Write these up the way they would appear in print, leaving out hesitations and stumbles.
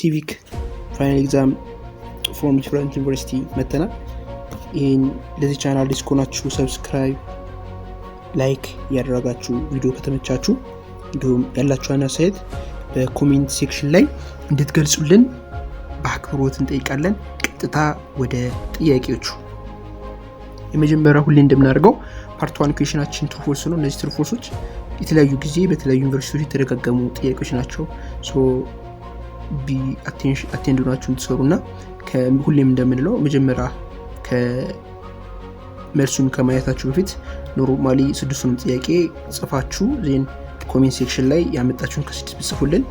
ሲቪክ ፋይናል ኤግዛም ፍሮም ዲፍረንት ዩኒቨርሲቲ መተናል። ይህን ለዚህ ቻናል አዲስ ከሆናችሁ ሰብስክራይብ፣ ላይክ እያደረጋችሁ ቪዲዮ ከተመቻችሁ እንዲሁም ያላችሁን አስተያየት በኮሜንት ሴክሽን ላይ እንድትገልጹልን በአክብሮት እንጠይቃለን። ቀጥታ ወደ ጥያቄዎቹ። የመጀመሪያው ሁሌ እንደምናደርገው ፓርት 1 ኩዌሽናችን ትሩ ፎልስ ነው። እነዚህ ትሩ ፎልሶች የተለያዩ ጊዜ በተለያዩ ዩኒቨርሲቲዎች የተደጋገሙ ጥያቄዎች ናቸው። አቴንድ ሆናችሁ ትሰሩና ሁሌም እንደምንለው መጀመሪያ ከመልሱን ከማየታችሁ በፊት ኖርማሊ 6ቱንም ጥያቄ ጽፋችሁ ዜን ኮሜንት ሴክሽን ላይ ያመጣችሁን ከስድስት ብጽፉልን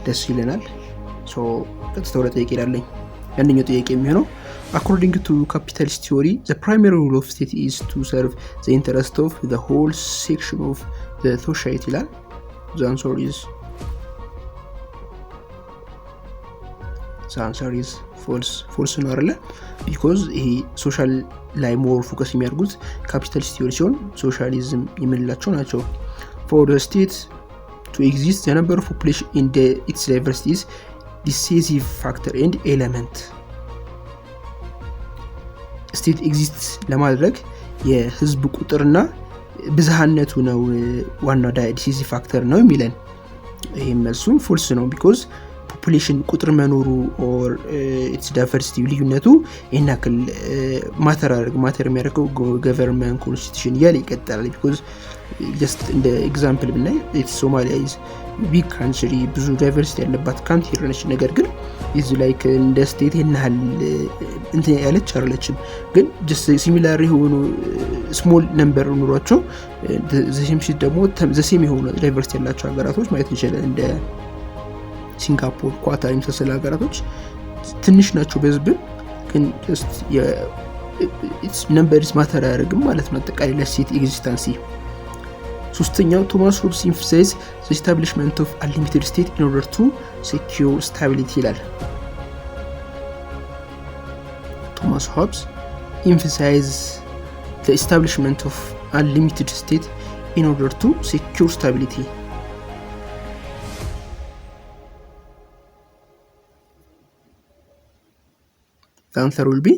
ደስ ይለናል። ቀጥታ ወደ ጥያቄ ላለኝ ያንኛው ጥያቄ የሚሆነው according to capitalist theory the primary role of state is to serve the interest of the whole section of the society ይላል። the answer is false ነው አይደለ? because ይሄ ሶሻል ላይ ሞር ፎከስ የሚያደርጉት ካፒታሊስት ቲዮሪ ሲሆን ሶሻሊዝም የምንላቸው ናቸው። for the state to exist the number of population in its diversity is decisive factor and element. ስቴት ኤግዚስት ለማድረግ የህዝብ ቁጥርና ብዝሃነቱ ነው ዋናው ዲሲሲቭ ፋክተር ነው የሚለን። ይህም መልሱም ፎልስ ነው። ቢኮዝ ፖፑሌሽን ቁጥር መኖሩ ኦር ኢትስ ዳይቨርሲቲ ልዩነቱ ይህን ያክል ማተር የሚያደርገው ገቨርንመንት ኮንስቲቱሽን እያለ ይቀጥላል። ቢኮዝ ጀስት እንደ ኤግዛምፕል ብናይ ሶማሊያ ኢዝ ቢግ ካንትሪ፣ ብዙ ዳይቨርሲቲ ያለባት ካንትሪ ነች። ነገር ግን ኢዝ ላይክ እንደ ስቴት ይናል እንትን ያለች አይደለችም። ግን ጀስት ሲሚላር የሆኑ ስሞል ነምበር ኑሯቸው ዘሴም ሲት ደግሞ ዘሴም የሆኑ ዳይቨርሲቲ ያላቸው ሀገራቶች ማየት እንችላለን። እንደ ሲንጋፖር፣ ኳታር የመሳሰሉ ሀገራቶች ትንሽ ናቸው በህዝብ፣ ግን ጀስት ነምበርስ ማተር አያደርግም ማለት ነው አጠቃላይ ለስቴት ኤግዚስተንሲ። ሶስተኛው ቶማስ ሆብስ emphasized the establishment of unlimited state in order to secure stability ይላል። ቶማስ ሆብስ emphasized the establishment of unlimited state in order to secure stability. The answer will be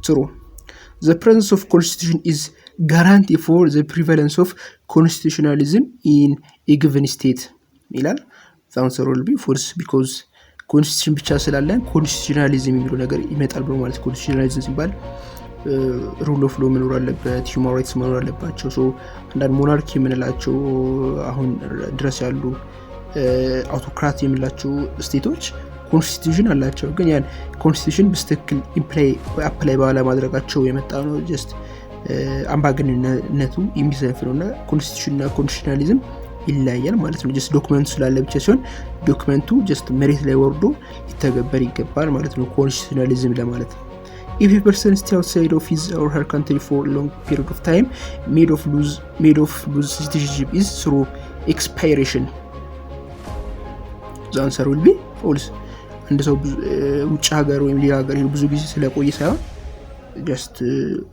true. The presence of constitution is guarantee for the prevalence of constitutionalism in a given state ይላል። the answer will be false because ኮንስቲቱሽን ብቻ ስላለን ኮንስቲቱሽናሊዝም የሚለው ነገር ይመጣል ብሎ ማለት። ኮንስቲቱሽናሊዝም ሲባል ሩል ኦፍ ሎ መኖር አለበት፣ ሂውማን ራይትስ መኖር አለባቸው። አንዳንድ ሞናርኪ የምንላቸው አሁን ድረስ ያሉ አውቶክራት የምንላቸው ስቴቶች ኮንስቲቱሽን አላቸው። ግን ያን ኮንስቲቱሽን በስትክክል አፕላይ ባለማድረጋቸው የመጣ ነው። ጀስት አምባገነንነቱ የሚሰፍነው እና ኮንስቲቱሽንና ኮንስቲቱሽናሊዝም ይለያያል ማለት ነው። ጀስት ዶክመንቱ ስላለ ብቻ ሲሆን ዶክመንቱ ጀስት መሬት ላይ ወርዶ ሊተገበር ይገባል ማለት ነው ኮንስቲቱሽናሊዝም ለማለት። if a person stays outside of his or her country for a long period of time made of lose citizenship is through expiration. the answer will be false. አንድ ሰው ውጭ ሀገር ወይም ሌላ ሀገር ብዙ ጊዜ ስለቆየ ሳይሆን ጀስት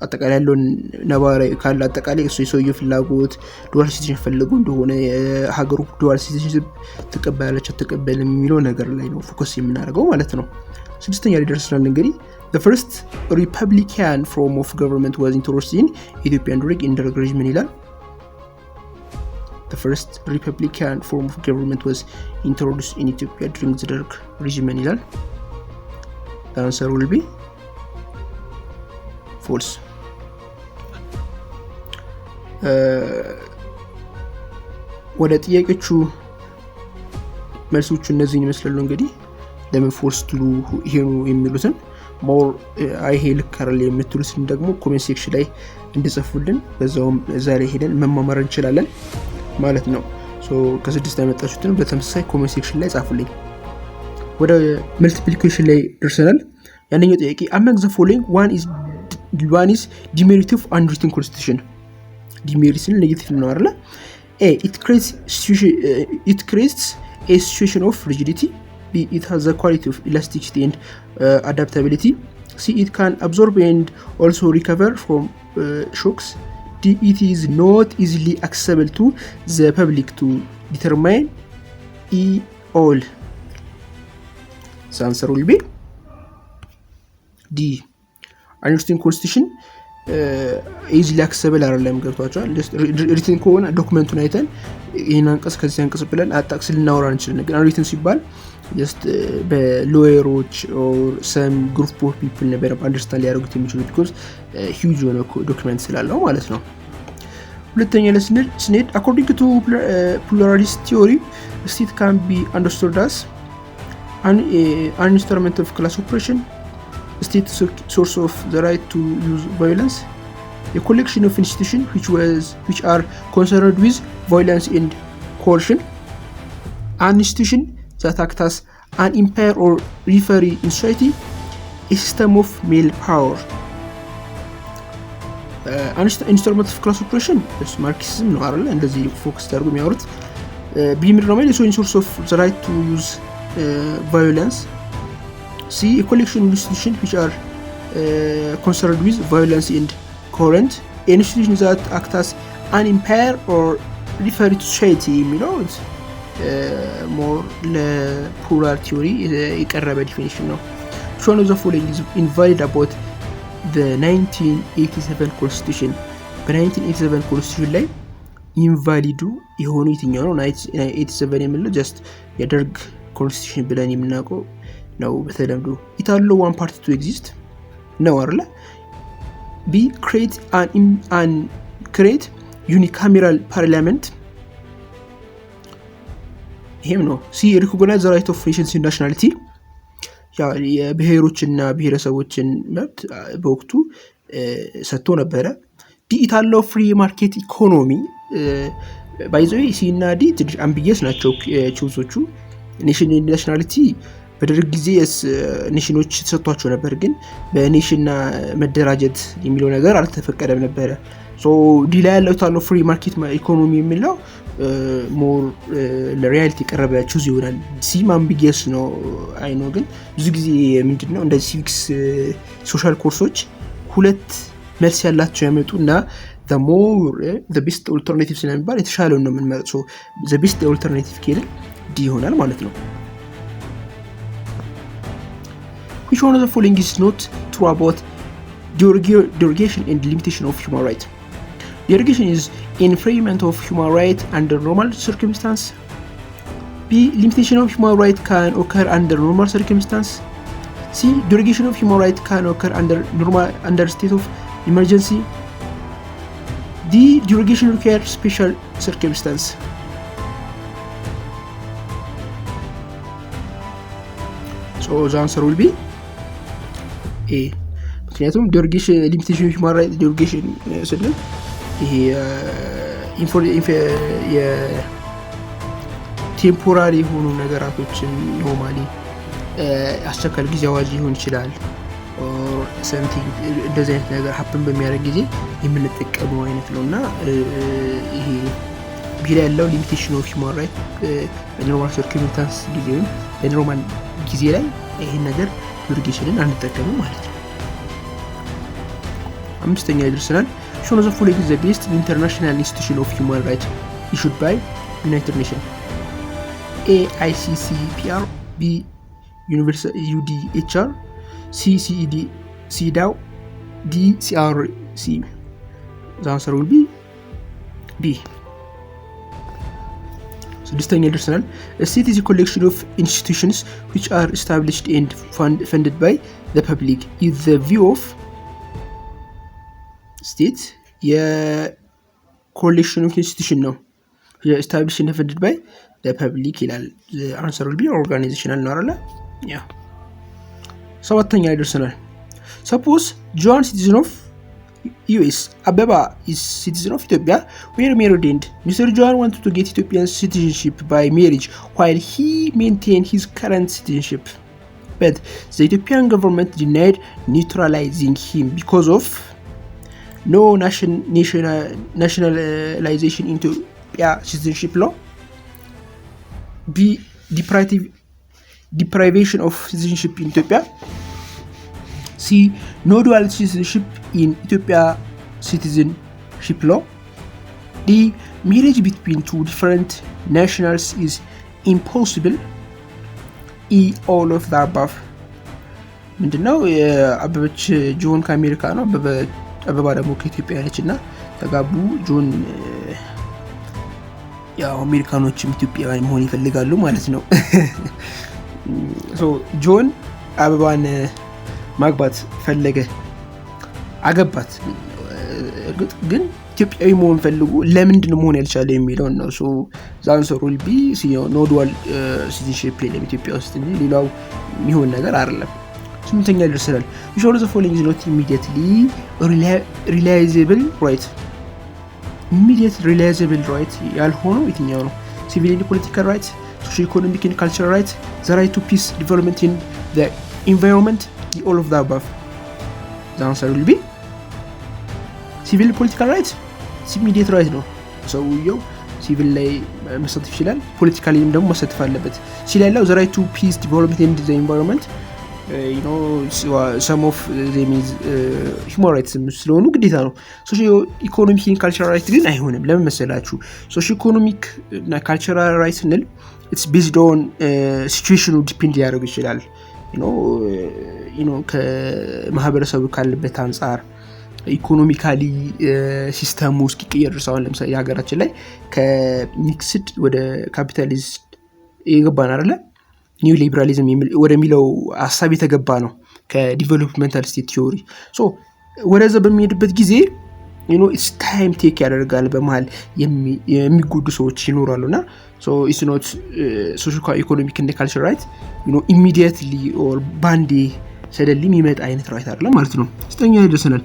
አጠቃላይ ያለውን ነባራዊ ካለ አጠቃላይ እሱ የሰውየው ፍላጎት ዱዋል ሲቲዝን ፈልጎ እንደሆነ ሀገሩ ዱዋል ሲቲዝን ተቀበላለች አትቀበልም የሚለው ነገር ላይ ነው ፎከስ የምናደርገው ማለት ነው። ስድስተኛ ላይ ደርሰናል። እንግዲህ the first republican form of government was introduced in Ethiopian during Derg regime ይላል። the first republican form of government was introduced in Ethiopia during the Derg regime ይላል። the answer will be false. ወደ ጥያቄዎቹ መልሶቹ እነዚህን ይመስላሉ። እንግዲህ ለምን ፎልስ ትሉ ይሄኑ የሚሉትን ሞር አይሄ ልከራል የምትሉትን ደግሞ ኮሜንት ሴክሽን ላይ እንድጽፉልን በዛውም እዛ ላይ ሄደን መማማር እንችላለን ማለት ነው። ከስድስት ያመጣችሁትን በተመሳሳይ ኮሜንት ሴክሽን ላይ ጻፉልኝ። ወደ መልቲፕሊኬሽን ላይ ደርሰናል። ያንኛው ጥያቄ among the following one is demerit unwritten constitution. demerit ኔጌቲቭ ነው አይደል? a it creates a situation of rigidity. b it has the quality of elasticity and adaptability. c it can absorb and also recover from shocks. d it is not easily accessible to the public to determine e all. The answer will be D. አንደርስታንዲንግ ኮንስቲቱሽን ኢዚሊ አክሰብል አይደለም። ገብቷቸዋል። ሪትን ከሆነ ዶክመንቱን አይተን ይህን አንቀጽ ከዚህ አንቀጽ ብለን አጣቅስ ልናወራ እንችላለን። ግን ሪትን ሲባል ጀስት በሎየሮች ኦር ሰም ግሩፕ ኦፍ ፒፕል ነበር አንደርስታንድ ሊያደርጉት የሚችሉት ቢኮዝ ሂውጅ የሆነ ዶክመንት ስላለው ማለት ነው። ሁለተኛ ላይ ስንሄድ አኮርዲንግ ቱ ፕሉራሊስት ቲዮሪ ስቴት ካን ቢ አንደርስቱድ አስ አን ኢንስትሩመንት ኦፍ ክላስ ኦፕሬሽን state source of the right to use violence, a collection of institutions which are concerned with violence and coercion, an institution that acts as an empire or referee in society, a system of male power. Instrument of class oppression ማርክሲዝም ነው አይደል? እንደዚህ ፎከስ አድርጎ የሚያወሩት ቢሚር ነው ማለት ነው። source of the right to use violence. See, a collection of institutions which are concerned with violence and coercion, institutions that act as an empire or refer to society የሚለው more plural theory የቀረበ ዲፊኒሽን ነው። One of the following is invalid about the 1987 constitution. በ1987 constitution ላይ ኢንቫሊዱ የሆኑ የትኛው ነው? 1987 የሚለው ጀስት የደርግ ኮንስቲቱሽን ብለን የምናውቀው ነው በተለምዶ። ኢታሎ ዋን ፓርቲ ቱ ኤግዚስት ነው አይደል? ቢ ክሬት ዩኒካሜራል ፓርላመንት ይሄም ነው። ሲ ሪኮግናይዝ ዘ ራይት ኦፍ ኔሽንስ ኢን ናሽናሊቲ የብሔሮችና ብሔረሰቦችን መብት በወቅቱ ሰጥቶ ነበረ። ዲ ኢታሎ ፍሪ ማርኬት ኢኮኖሚ ባይዘው ሲ እና ዲ ትንሽ አምቢየስ ናቸው ቹዞቹ። ኔሽን ኢን ናሽናሊቲ በደርግ ጊዜ ኔሽኖች ተሰጥቷቸው ነበር፣ ግን በኔሽንና መደራጀት የሚለው ነገር አልተፈቀደም ነበረ። ሶ ዲላ ያለው ታለው ፍሪ ማርኬት ኢኮኖሚ የሚለው ሞር ለሪያሊቲ ቀረበ ቹዝ ይሆናል። ሲም አምቢጊየስ ነው አይ ነው፣ ግን ብዙ ጊዜ ምንድነው እንደ ሲቪክስ ሶሻል ኮርሶች ሁለት መልስ ያላቸው ያመጡና the more the best alternative ስለሚባል የተሻለው ነው የምንመርጠው። the best alternative ከሄደ ዲ ይሆናል ማለት ነው። Which one of the following is not true about derogation and limitation of human rights? Derogation is infringement of human rights under normal circumstances. B. Limitation of human rights can occur under normal circumstances. C. Derogation of human rights can occur under state of emergency. D. Derogation requires special circumstances. So the answer will be A. ምክንያቱም ዴሮጌሽን ሊሚቴሽን ሁማን ራይት ዴሮጌሽን ስንል ይሄ የቴምፖራሪ የሆኑ ነገራቶችን ኖርማሊ አስቸኳይ ጊዜ አዋጅ ሊሆን ይችላል ኦር ሰምቲንግ እንደዚህ አይነት ነገር ሀፕን በሚያደርግ ጊዜ የምንጠቀመው አይነት ነውና ይሄ ቢላ ያለው ሊሚቴሽን ኦፍ ሁማን ራይት በኖርማል ሰርከምስታንስ ጊዜ ወይም በኖርማል ጊዜ ላይ ይሄን ነገር ዴሮጌሽንን አንጠቀምም ማለት ነው። አምስተኛ ይደርሰናል። show the following the best international institution of human rights issued by United Nations. A. ICCPR. B. Universal UDHR. C. CED CEDAW. D. CRC. The answer will be B. ስድስተኛ ይደርሰናል። A state is a collection of institutions which are established and funded by the public. Is the view of state የኮሌክሽን ኦፍ ኢንስቲትዩሽን ነው established and funded by the public ይላል። the answer will be organizational ነው አይደል? ያ ሰባተኛ ይደርሰናል። suppose John citizen of US Abeba is citizen of Ethiopia were married and Mr. John wanted to get Ethiopian citizenship by marriage while he maintained his current citizenship, but the Ethiopian government denied naturalizing him because of no nationalization into Ethiopia citizenship law. B. Deprivation of citizenship in Ethiopia. C. No dual citizenship in Ethiopia citizenship law. D. Marriage between two different nationals is impossible. ኢ ኦል ኦፍ ዘ አባቭ። ምንድነው አበበች ጆን ከአሜሪካ ነው፣ አበባ ደግሞ ከኢትዮጵያ ነች እና ተጋቡ። ጆን ያው አሜሪካኖችም ኢትዮጵያውያን መሆን ይፈልጋሉ ማለት ነው። ጆን አበባን ማግባት ፈለገ፣ አገባት። እርግጥ ግን ኢትዮጵያዊ መሆን ፈልጉ ለምንድን ነው መሆን ያልቻለ የሚለውን ነው። ዛንሰር ዊል ቢ ኖ ዱዋል ሲቲዝንሺፕ የለም ኢትዮጵያ ውስጥ እንጂ ሌላው የሚሆን ነገር አይደለም። 8ኛ ደርሰናል። which of the following is not immediately realizable right? immediate realizable right ያልሆነው የትኛው ነው? civil and political right, social economic and cultural right, the right to peace, development in the environment, the all of the above. the answer will be civil political right. immediate right ነው። ሰውየው ሲቪል ላይ መሳተፍ ይችላል፣ ፖለቲካሊም ደግሞ መሳተፍ አለበት። ሲላለው the right to peace, development in the environment, some of them is human rights ስለሆኑ ግዴታ ነው። ሶሺዮ ኢኮኖሚክ እና ካልቸራል ራይት ግን አይሆንም። ለምን መሰላችሁ? ሶሺዮ ኢኮኖሚክ እና ካልቸራል ራይት ስንል it's based on ሲቹዌሽኑ ዲፔንድ ያደርግ ይችላል። ከማህበረሰቡ ካለበት አንፃር ኢኮኖሚካሊ ሲስተሙ እስኪቀየር ድረስ አሁን ለምሳሌ ሀገራችን ላይ ከሚክስድ ወደ ካፒታሊስት የገባን አይደለ? ኒው ሊበራሊዝም ወደሚለው ሀሳብ የተገባ ነው ከዲቨሎፕመንታል ስቴት ቲዮሪ። ወደዛ በሚሄድበት ጊዜ ኢትስ ታይም ቴክ ያደርጋል። በመሀል የሚጎዱ ሰዎች ይኖራሉና ኢትስ ኖት ሶሻል ኢኮኖሚክ እና ካልቸራል ራይት ኢሚዲየትሊ ኦር ባንዴ ሰደሊ የሚመጣ አይነት ራይት አይደለም ማለት ነው። 9ኛ ደርሰናል።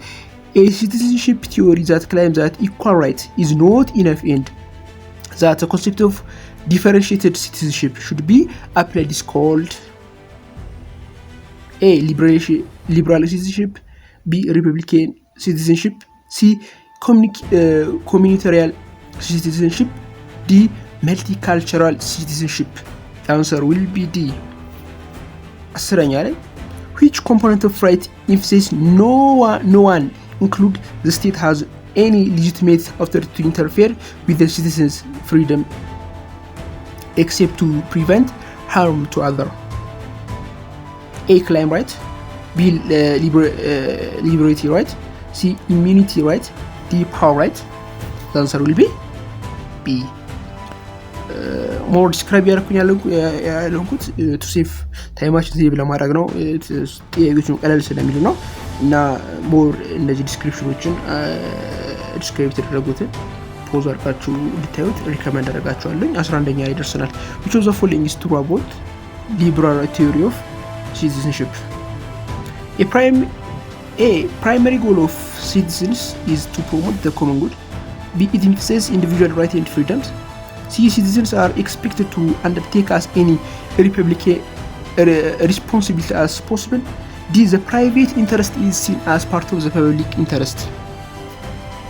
A citizenship theory that claims that equal right is not enough and that the concept of differentiated citizenship should be applied is called A. liberal citizenship, B. republican citizenship, C. communitarian citizenship, D. multicultural citizenship. The answer will be D. 10ኛ ላይ which component of right emphasizes no one include the state has any legitimate authority to interfere with the citizens' freedom except to prevent harm to other? A. claim right, B. liberty right, C. immunity right, D. power right. The answer will be B. ሞር ዲስክራይብ ያለንኩት ቱ ሴፍ ታይማችን ሴቭ ለማድረግ ነው። ጥያቄዎችን ቀለል ስለሚሉ ነው እና ሞር እነዚህ ዲስክሪፕሽኖችን ዲስክራይብ የተደረጉትን ፖዝ አድርጋችሁ እንድታዩት ሪከመንድ አደርጋችኋለሁ። 11ኛ ላይ ደርሰናል። which of the following is true about liberal theory of citizenship? A primary goal of citizens is to promote the common good. B. it emphasizes individual rights and freedoms. C. citizens are expected to undertake as any responsibility as possible. D. the private interest is seen as part of the public interest.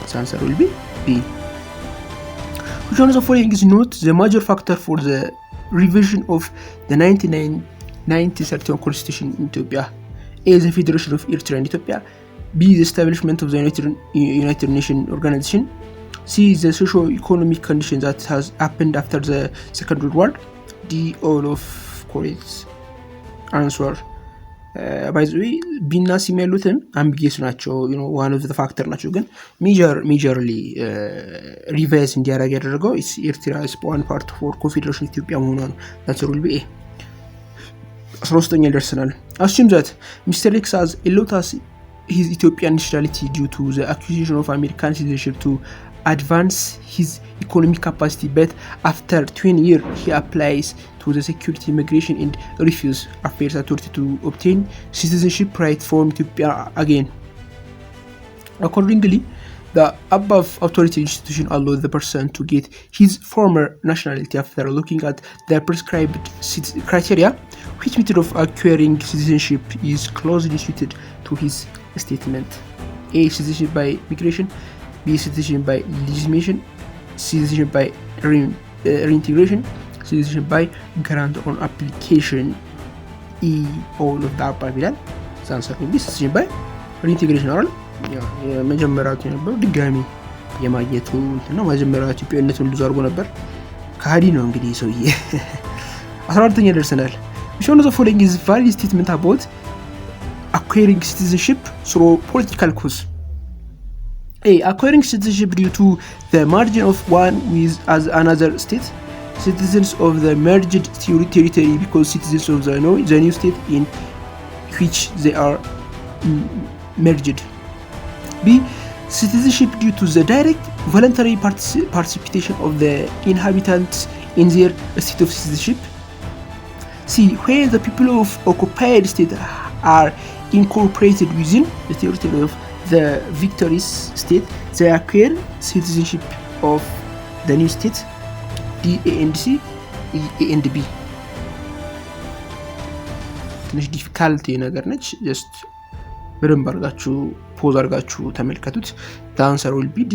The answer will be B. Which one of the following is not the major factor for the revision of the 1931 constitution in Ethiopia? A. the Federation of Eritrea and Ethiopia. B. the establishment of the United Nations Organization. C. the socio-economic condition that has happened after the Second World War. D. all of correct answer. By the way, B እና C ያሉትን አምቢጌስ ናቸው። one of the factor ናቸው። ግን majorly ሪቫይዝ እንዲያደርግ ያደረገው ኤርትራ is one part for confederation ኢትዮጵያ መሆኗ ነው። Answer will be A. 13ኛ ደርሰናል። Assume that Mr. X has allowed his Ethiopian nationality due to the acquisition of American citizenship to advance his economic capacity, but after 20 years he applies to the Security, Immigration and Refugee Affairs Authority to obtain citizenship right from Ethiopia again. Accordingly, the above authority institution allows the person to get his former nationality after looking at the prescribed criteria. Which method of acquiring citizenship is closely suited to his statement? A. citizenship by migration, B. citizenship by legitimation, citizenship by reintegration, citizenship by grant on application. E. all of the above ይላል። The answer will be citizenship by reintegration አይደል? የመጀመሪያው የነበረው ድጋሚ የማግኘቱ እና መጀመሪያው ኢትዮጵያዊነቱን ልዙ አድርጎ ነበር። ከሃዲ ነው እንግዲህ ሰውዬ። 14ኛ ደርሰናል። which one of the following is valid statement about acquiring citizenship through political cause? A. Acquiring citizenship due to the merger of one with as another state. Citizens of the merged territory because citizens of the new state in which they are merged. B. Citizenship due to the direct voluntary participation of the inhabitants in their state of citizenship. C. When the people of occupied state are incorporated within the territory of the victorious state, they acquire citizenship of the new state. D, A and C, E and B. ትንሽ ዲፊካልቲ ነገር ነች። ጀስት በደንብ አድርጋችሁ ፖዝ አድርጋችሁ ተመልከቱት። The answer will be D.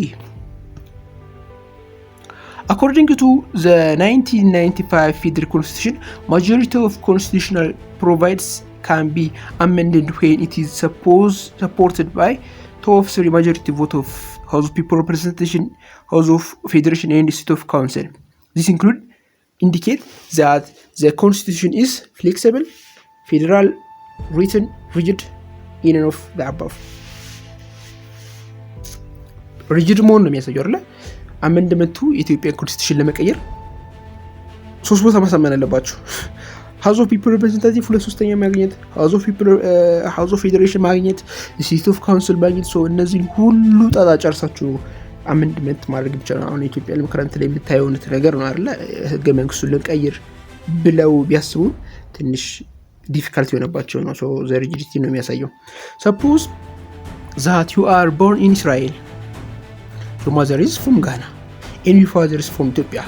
According to the 1995 Federal Constitution, majority of constitutional provides can be amended when it is supported by 2/3 majority vote of House of People Representation, House of Federation and State of Council. This indicate that the Constitution is flexible, federal, written, rigid, in and of the above. Rigid መሆን ነው የሚያሳየው አይደል? አሜንድመንቱ የኢትዮጵያ ኮንስቲቱሽን ለመቀየር 3 ቦታ ማሳመን አለባችሁ። House of People Representative 2/3 ማግኘት፣ House of Federation ማግኘት፣ State of Council ማግኘት። እነዚህ ሁሉ ጣጣ ጨርሳችሁ አሜንድመንት ማድረግ ብቻ ነው። አሁን ኢትዮጵያ ለምክራንት ላይ የምታየው ነገር ነው አይደል? ህገ መንግስቱን ለቀይር ብለው ቢያስቡ ትንሽ ዲፊካልቲ የሆነባቸው ነው። ዘ ሪጂዲቲ ነው የሚያሳየው። Suppose that you are born in Israel. Your mother is from Ghana and your father is from Ethiopia,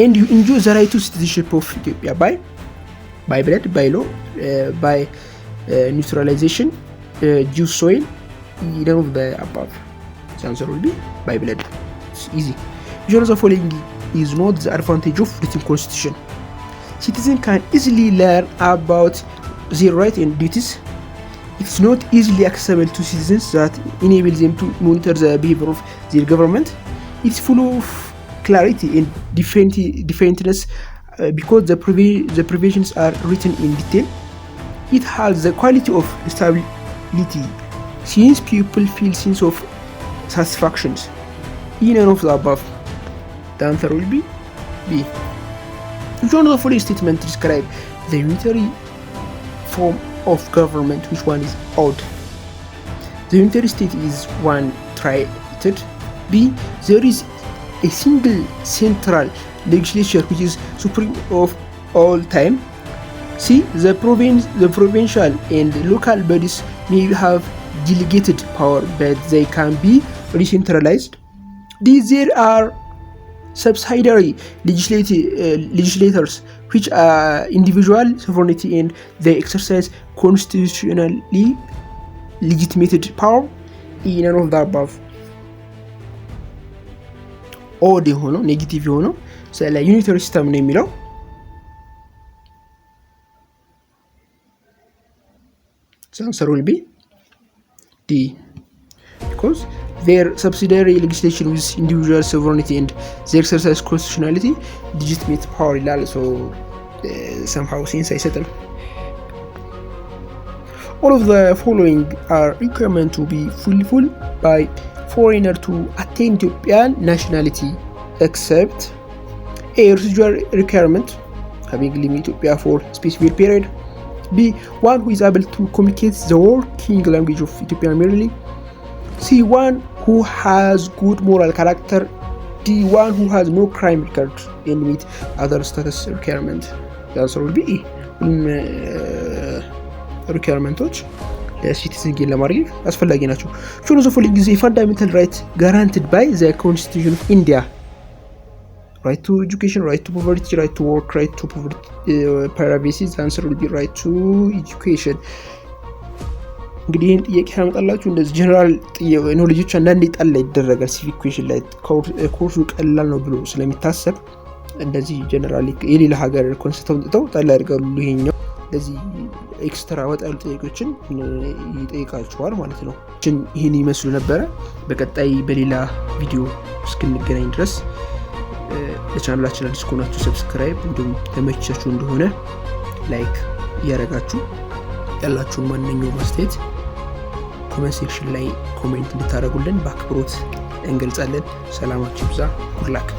and you enjoy the right to citizenship of Ethiopia by blood, by law, by naturalization, Jewish soil, none of the above. The answer will be by blood. It's easy. Which of the following is not the advantage of written constitution? Citizens can easily learn about their rights and duties. It's not easily accessible to citizens that enable them to monitor the behavior of their government. It's full of clarity and definiteness because the provisions are written in detail. It has the quality of stability since people feel sense of satisfactions. In and of the above. The answer will be B. Which one of the following statements describe the unitary form of government? Which one is odd? The unitary state is one triated. B. There is a single central legislature which is supreme of all time. C. The provincial and local bodies may have delegated power but they can be decentralized. D. There are subsidiary legislators which are individual sovereignty and they exercise constitutionally legitimated power. None of the above. ኦድ የሆነው ኔጌቲቭ የሆነው ስለ ዩኒተሪ ሲስተም ነው የሚለው። The answer will be D. Because their subsidiary legislation with individual sovereignty and they exercise constitutionality legitimate power ይላል። somehow since I said them. All of the following are requirement to be fulfilled by foreigner to attain Ethiopian nationality except A. Residual requirement having lived Ethiopia for specific period. B. One who is able to communicate the working language of Ethiopia merely. C. One who has good moral character. D. One who has no crime record and meet other status requirement. The answer will be E. requirements ለሲቲዝን ጌን ለማድረግ አስፈላጊ ናቸው። ሾኖ ዘ ፎሎዊንግ ኢዝ ፋንዳሜንታል ራይት ጋራንቲድ ባይ ዘ ኮንስቲቱሽን ኦፍ ኢንዲያ። right to education, right to poverty, right to work, right to privacy. The answer will be right to education. እንግዲህ ይህን ጥያቄ ያመጣላችሁ እንደዚህ ጀነራል ኖሌጆች አንዳንዴ ጣል ላይ ይደረጋል። ሲቪክ ኩዌሽን ላይ ኮርሱ ቀላል ነው ብሎ ስለሚታሰብ እንደዚህ ጀነራሊ የሌላ ሀገር ኮንሰፕት ተው ጣል ያደርጋሉ። ይሄኛው እንደዚህ ኤክስትራ ወጣሉ ጥያቄዎችን ይጠይቃችኋል ማለት ነው። ይህን ይመስሉ ነበረ። በቀጣይ በሌላ ቪዲዮ እስክንገናኝ ድረስ ለቻናላችን አዲስ ከሆናችሁ ሰብስክራይብ፣ እንዲሁም ተመቻችሁ እንደሆነ ላይክ እያደረጋችሁ ያላችሁን ማንኛውም አስተያየት ኮሜንት ሴክሽን ላይ ኮሜንት እንድታደርጉልን በአክብሮት እንገልጻለን። ሰላማችሁ ይብዛ። ጉድ ላክ